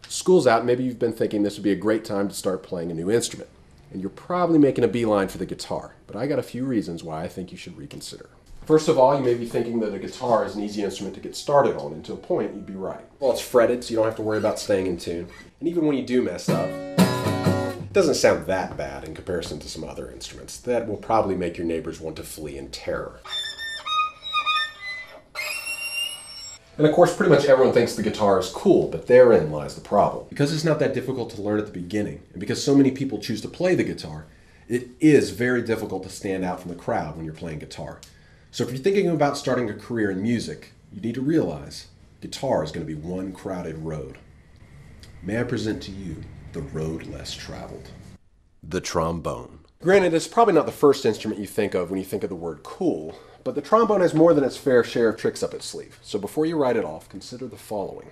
School's out, maybe you've been thinking this would be a great time to start playing a new instrument. And you're probably making a beeline for the guitar, but I got a few reasons why I think you should reconsider. First of all, you may be thinking that a guitar is an easy instrument to get started on, and to a point, you'd be right. Well, it's fretted, so you don't have to worry about staying in tune. And even when you do mess up, it doesn't sound that bad in comparison to some other instruments that will probably make your neighbors want to flee in terror. And of course, pretty much everyone thinks the guitar is cool, but therein lies the problem. Because it's not that difficult to learn at the beginning, and because so many people choose to play the guitar, it is very difficult to stand out from the crowd when you're playing guitar. So if you're thinking about starting a career in music, you need to realize guitar is going to be one crowded road. May I present to you the road less traveled? The trombone. Granted, it's probably not the first instrument you think of when you think of the word cool, but the trombone has more than its fair share of tricks up its sleeve. So before you write it off, consider the following.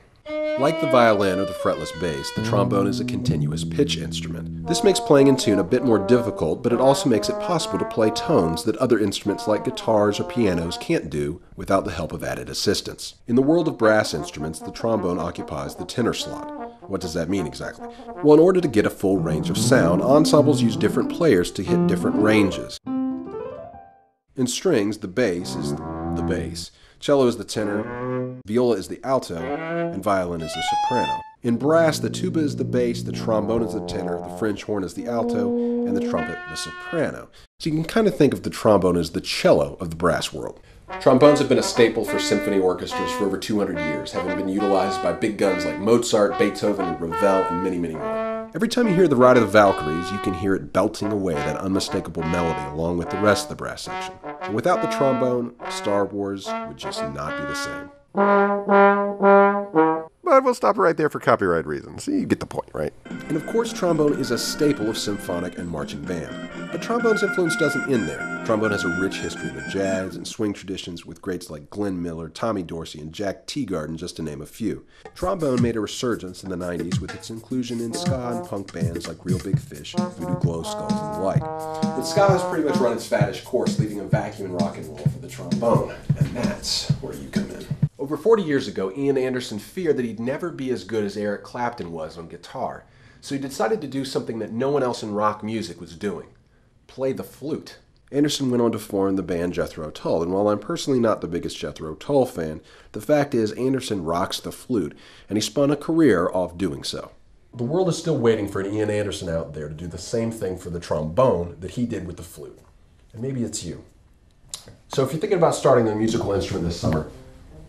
Like the violin or the fretless bass, the trombone is a continuous pitch instrument. This makes playing in tune a bit more difficult, but it also makes it possible to play tones that other instruments like guitars or pianos can't do without the help of added assistance. In the world of brass instruments, the trombone occupies the tenor slot. What does that mean exactly? Well, in order to get a full range of sound, ensembles use different players to hit different ranges. In strings, the bass is the bass, cello is the tenor, viola is the alto, and violin is the soprano. In brass, the tuba is the bass, the trombone is the tenor, the French horn is the alto, and the trumpet the soprano. So you can kind of think of the trombone as the cello of the brass world. Trombones have been a staple for symphony orchestras for over 200 years, having been utilized by big guns like Mozart, Beethoven, Ravel, and many, many more. Every time you hear the Ride of the Valkyries, you can hear it belting away that unmistakable melody along with the rest of the brass section. And without the trombone, Star Wars would just not be the same. But we'll stop right there for copyright reasons. You get the point, right? And of course, trombone is a staple of symphonic and marching band. But trombone's influence doesn't end there. Trombone has a rich history with jazz and swing traditions with greats like Glenn Miller, Tommy Dorsey, and Jack Teagarden, just to name a few. Trombone made a resurgence in the 90s with its inclusion in ska and punk bands like Real Big Fish, Voodoo Glow Skulls, and the like. But ska has pretty much run its faddish course, leaving a vacuum in rock and roll for the trombone. And that's where you come in. Over 40 years ago, Ian Anderson feared that he'd never be as good as Eric Clapton was on guitar, so he decided to do something that no one else in rock music was doing: play the flute. Anderson went on to form the band Jethro Tull, and while I'm personally not the biggest Jethro Tull fan, the fact is Anderson rocks the flute, and he spun a career off doing so. The world is still waiting for an Ian Anderson out there to do the same thing for the trombone that he did with the flute. And maybe it's you. So if you're thinking about starting a musical instrument this summer,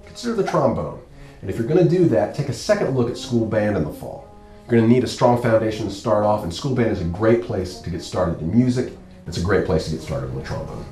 consider the trombone. And if you're going to do that, take a second look at school band in the fall. You're going to need a strong foundation to start off, and school band is a great place to get started in music. It's a great place to get started with trombone.